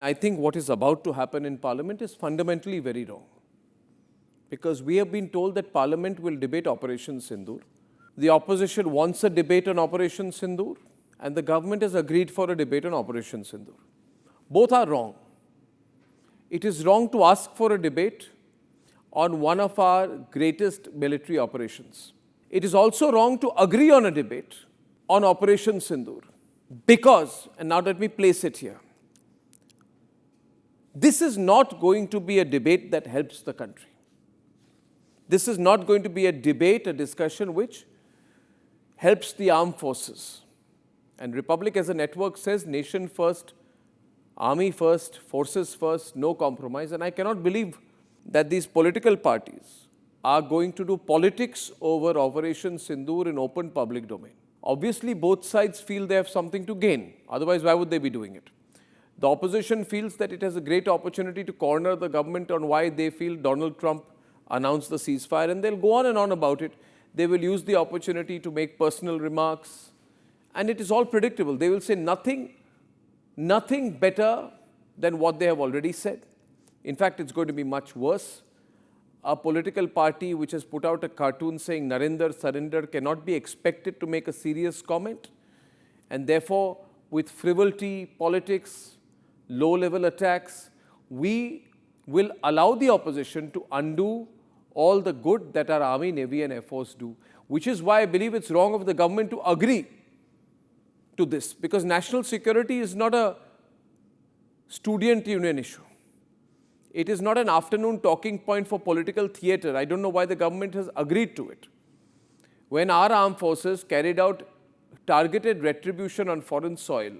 I think what is about to happen in Parliament is fundamentally very wrong. Because we have been told that Parliament will debate Operation Sindoor. The opposition wants a debate on Operation Sindoor, and the government has agreed for a debate on Operation Sindoor. Both are wrong. It is wrong to ask for a debate on one of our greatest military operations. It is also wrong to agree on a debate on Operation Sindoor. Because, and now let me place it here, this is not going to be a debate that helps the country. This is not going to be a debate, a discussion which helps the armed forces. And Republic as a network says nation first, army first, forces first, no compromise. And I cannot believe that these political parties are going to do politics over Operation Sindoor in open public domain. Obviously, both sides feel they have something to gain. Otherwise, why would they be doing it? The opposition feels that it has a great opportunity to corner the government on why they feel Donald Trump announced the ceasefire, and they'll go on and on about it. They will use the opportunity to make personal remarks, and it is all predictable. They will say nothing better than what they have already said. In fact, it's going to be much worse. A political party which has put out a cartoon saying Narendra surrender cannot be expected to make a serious comment, and therefore, with frivolity, politics, low-level attacks, we will allow the opposition to undo all the good that our Army, Navy and Air Force do, which is why I believe it's wrong of the government to agree to this, because national security is not a student union issue. It is not an afternoon talking point for political theatre. I don't know why the government has agreed to it. When our armed forces carried out targeted retribution on foreign soil,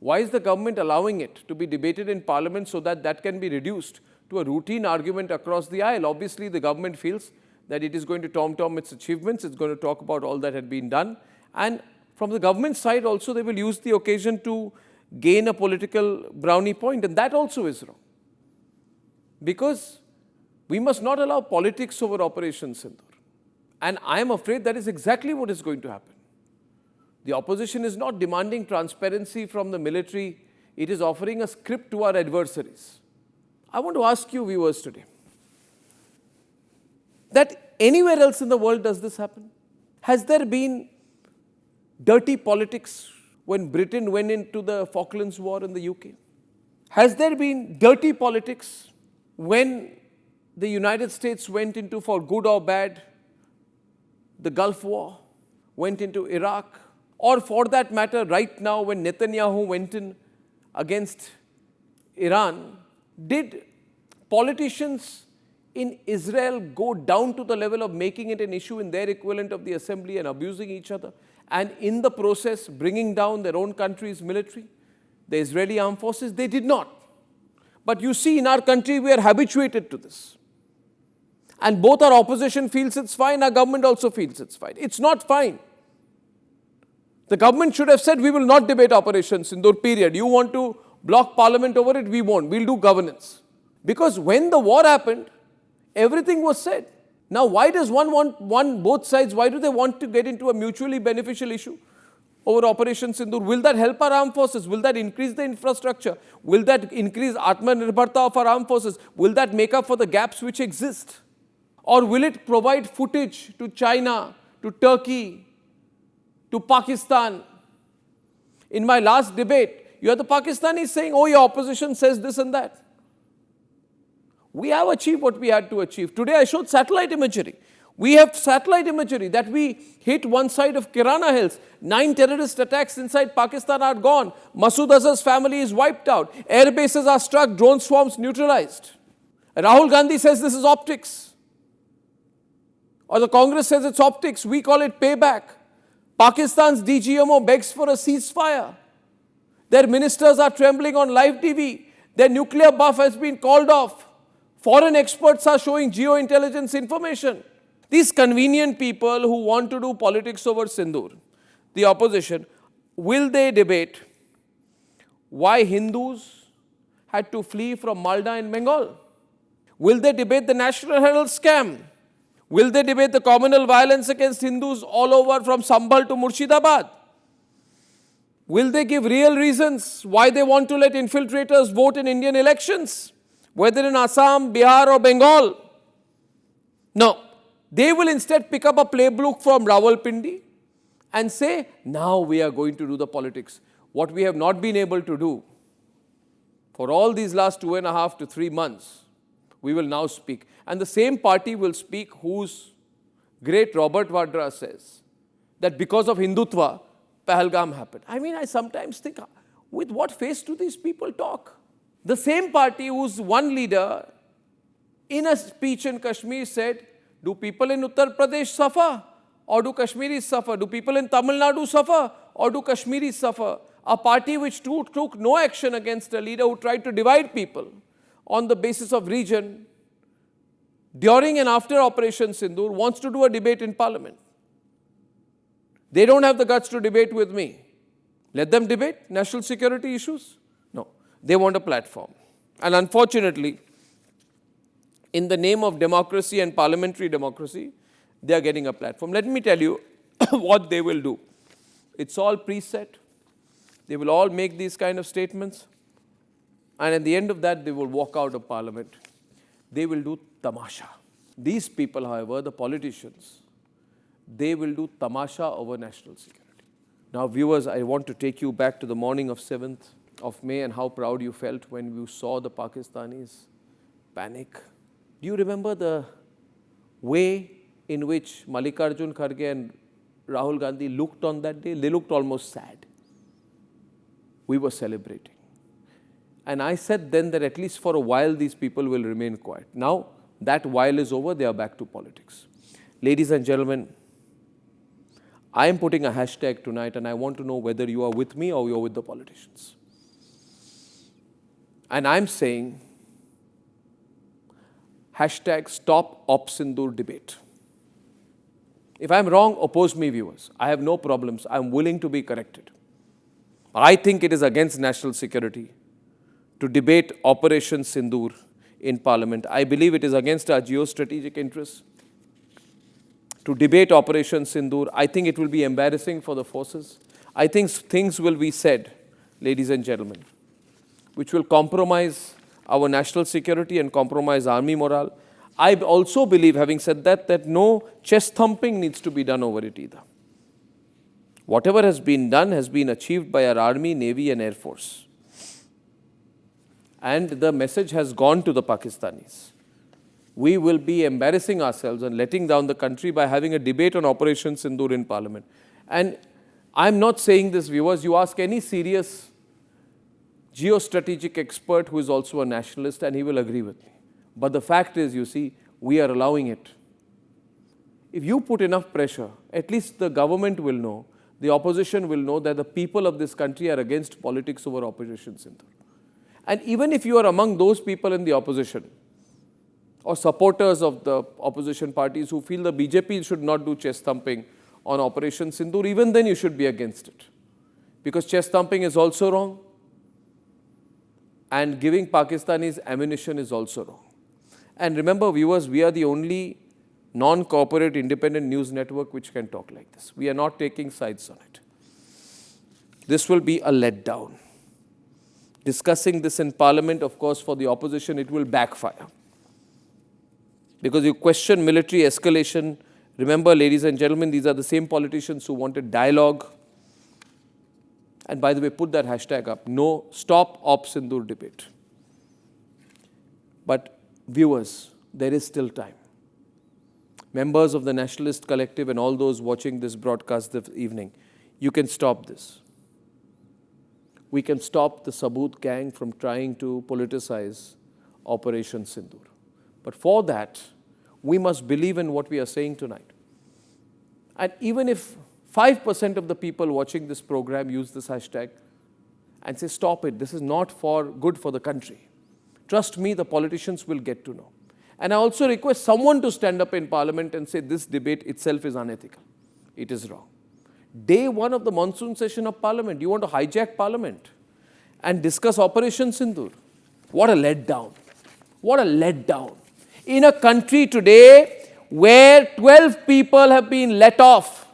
why is the government allowing it to be debated in Parliament so that that can be reduced to a routine argument across the aisle? Obviously, the government feels that it is going to tom-tom its achievements, it's going to talk about all that had been done. And from the government side also, they will use the occasion to gain a political brownie point, and that also is wrong. Because we must not allow politics over Operation Sindoor. And I am afraid that is exactly what is going to happen. The opposition is not demanding transparency from the military. It is offering a script to our adversaries. I want to ask you viewers today, that anywhere else in the world does this happen? Has there been dirty politics when Britain went into the Falklands War in the UK? Has there been dirty politics when the United States went into, for good or bad, the Gulf War, went into Iraq, or for that matter, right now when Netanyahu went in against Iran? Did politicians in Israel go down to the level of making it an issue in their equivalent of the assembly and abusing each other, and in the process bringing down their own country's military, the Israeli armed forces? They did not. But you see, in our country, we are habituated to this. And both our opposition feels it's fine, our government also feels it's fine. It's not fine. The government should have said, we will not debate Operation Sindoor, period. You want to block Parliament over it, we won't. We'll do governance. Because when the war happened, everything was said. Now, why does both sides, why do they want to get into a mutually beneficial issue over Operation Sindoor? Will that help our armed forces? Will that increase the infrastructure? Will that increase Atmanirbharta of our armed forces? Will that make up for the gaps which exist? Or will it provide footage to China, to Turkey, to Pakistan? In my last debate, you had the Pakistanis saying, oh, your opposition says this and that. We have achieved what we had to achieve. Today I showed satellite imagery. We have satellite imagery that we hit one side of Kirana Hills. 9 terrorist attacks inside Pakistan are gone. Masood Azhar's family is wiped out. Air bases are struck, drone swarms neutralized. Rahul Gandhi says this is optics. Or the Congress says it's optics. We call it payback. Pakistan's DGMO begs for a ceasefire. Their ministers are trembling on live TV. Their nuclear buff has been called off. Foreign experts are showing geointelligence information. These convenient people who want to do politics over Sindoor, the opposition, will they debate why Hindus had to flee from Malda in Bengal? Will they debate the National Herald scam? Will they debate the communal violence against Hindus all over from Sambhal to Murshidabad? Will they give real reasons why they want to let infiltrators vote in Indian elections, whether in Assam, Bihar or Bengal? No. They will instead pick up a playbook from Rawalpindi and say, now we are going to do the politics. What we have not been able to do for all these last 2.5 to 3 months, we will now speak. And the same party will speak whose great Robert Vadra says that because of Hindutva, Pahalgam happened. I mean, I sometimes think, with what face do these people talk? The same party whose one leader in a speech in Kashmir said, do people in Uttar Pradesh suffer or do Kashmiris suffer? Do people in Tamil Nadu suffer or do Kashmiris suffer? A party which took no action against a leader who tried to divide people on the basis of region during and after Operation Sindoor wants to do a debate in Parliament. They don't have the guts to debate with me. Let them debate national security issues. No, they want a platform. And unfortunately, in the name of democracy and parliamentary democracy, they are getting a platform. Let me tell you what they will do. It's all preset. They will all make these kind of statements. And at the end of that, they will walk out of Parliament. They will do Tamasha. These people, however, the politicians, they will do Tamasha over national security. Now, viewers, I want to take you back to the morning of 7th of May and how proud you felt when you saw the Pakistanis panic. Do you remember the way in which Mallikarjun Kharge and Rahul Gandhi looked on that day? They looked almost sad. We were celebrating. And I said then that at least for a while these people will remain quiet. Now that while is over, they are back to politics. Ladies and gentlemen, I am putting a hashtag tonight and I want to know whether you are with me or you are with the politicians. And I am saying hashtag stop Op Sindoor debate. If I am wrong, oppose me, viewers. I have no problems. I am willing to be corrected. I think it is against national security to debate Operation Sindoor in Parliament. I believe it is against our geostrategic interests to debate Operation Sindoor. I think it will be embarrassing for the forces. I think things will be said, ladies and gentlemen, which will compromise our national security and compromise army morale. I also believe, having said that, that no chest thumping needs to be done over it either. Whatever has been done has been achieved by our army, navy and air force. And the message has gone to the Pakistanis. We will be embarrassing ourselves and letting down the country by having a debate on Operation Sindoor in Parliament. And I'm not saying this, viewers. You ask any serious geostrategic expert who is also a nationalist and he will agree with me. But the fact is, you see, we are allowing it. If you put enough pressure, at least the government will know, the opposition will know that the people of this country are against politics over Operation Sindoor. And even if you are among those people in the opposition or supporters of the opposition parties who feel the BJP should not do chest thumping on Operation Sindoor, even then you should be against it. Because chest thumping is also wrong and giving Pakistanis ammunition is also wrong. And remember, viewers, we are the only non-corporate independent news network which can talk like this. We are not taking sides on it. This will be a letdown. Discussing this in Parliament, of course, for the opposition, it will backfire. Because you question military escalation. Remember, ladies and gentlemen, these are the same politicians who wanted dialogue. And by the way, put that hashtag up. No, stop Op Sindoor debate. But viewers, there is still time. Members of the Nationalist Collective and all those watching this broadcast this evening, you can stop this. We can stop the Sabut gang from trying to politicize Operation Sindoor. But for that, we must believe in what we are saying tonight. And even if 5% of the people watching this program use this hashtag and say, stop it, this is not good for the country. Trust me, the politicians will get to know. And I also request someone to stand up in Parliament and say this debate itself is unethical. It is wrong. Day one of the Monsoon Session of Parliament, you want to hijack Parliament and discuss Operation Sindoor. What a letdown. What a letdown. In a country today where 12 people have been let off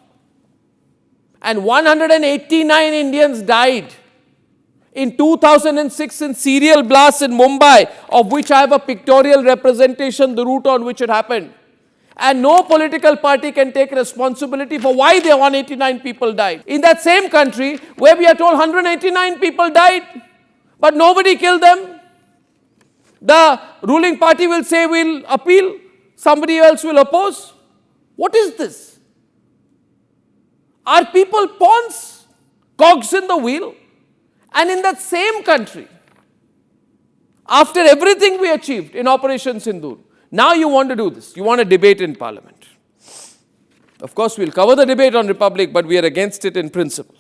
and 189 Indians died in 2006 in serial blasts in Mumbai, of which I have a pictorial representation, the route on which it happened. And no political party can take responsibility for why the 189 people died. In that same country, where we are told 189 people died, but nobody killed them, the ruling party will say we'll appeal, somebody else will oppose. What is this? Are people pawns, cogs in the wheel? And in that same country, after everything we achieved in Operation Sindoor, now you want to do this. You want a debate in Parliament. Of course, we'll cover the debate on Republic, but we are against it in principle.